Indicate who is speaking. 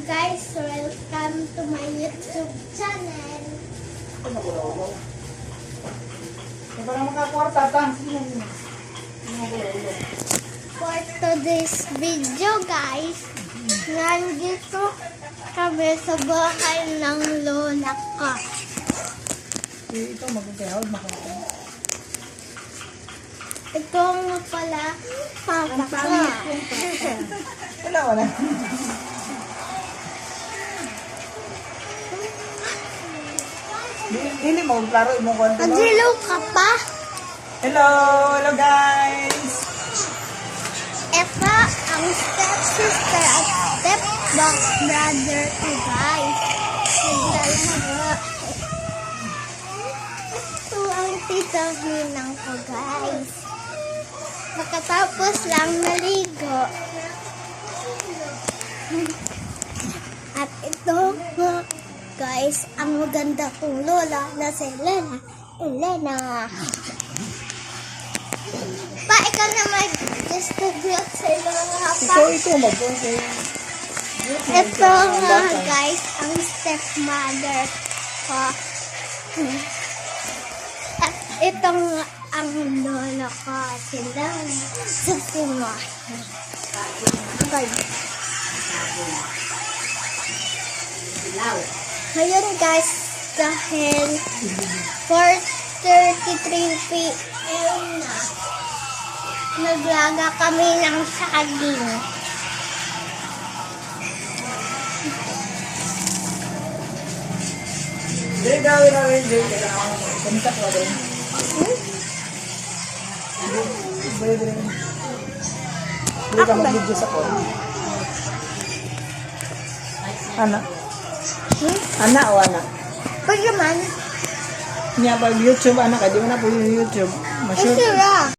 Speaker 1: guys, welcome to my YouTube channel.
Speaker 2: Para makakwarta ta.
Speaker 1: For today's video guys, nandito kami sa bahay ng lola ko.
Speaker 2: Ito magkakahawag makakita.
Speaker 1: Ito nga pala, papa ko.
Speaker 2: Wala. Dili mo klaro imong kwento.
Speaker 1: Nagdilaw ka pa?
Speaker 2: Hello guys.
Speaker 1: Ito ang stepsister at stepbrother ko guys. Naglalaro. Ito ang tita Minang ko guys. Makatapos lang naligo. At ito nga guys, ang maganda kong lola na si Elena. Pa, ikaw na mag-distribute sa lola pa.
Speaker 2: Ito mag-okay.
Speaker 1: Ito nga guys, ang stepmother ko. At ito nga ang lola ko, sila sa sima. Ngayon guys, dahil 4:33 p.m. na, naglaga kami ng saging.
Speaker 2: Dili gawin namin dili kumita ko din. Dili. Dili ka mag-video sa ko. Anak. Anak o anak?
Speaker 1: Pwede naman.
Speaker 2: Niya pag YouTube anak, di mo na po yung YouTube. Mashoot.
Speaker 1: Masira.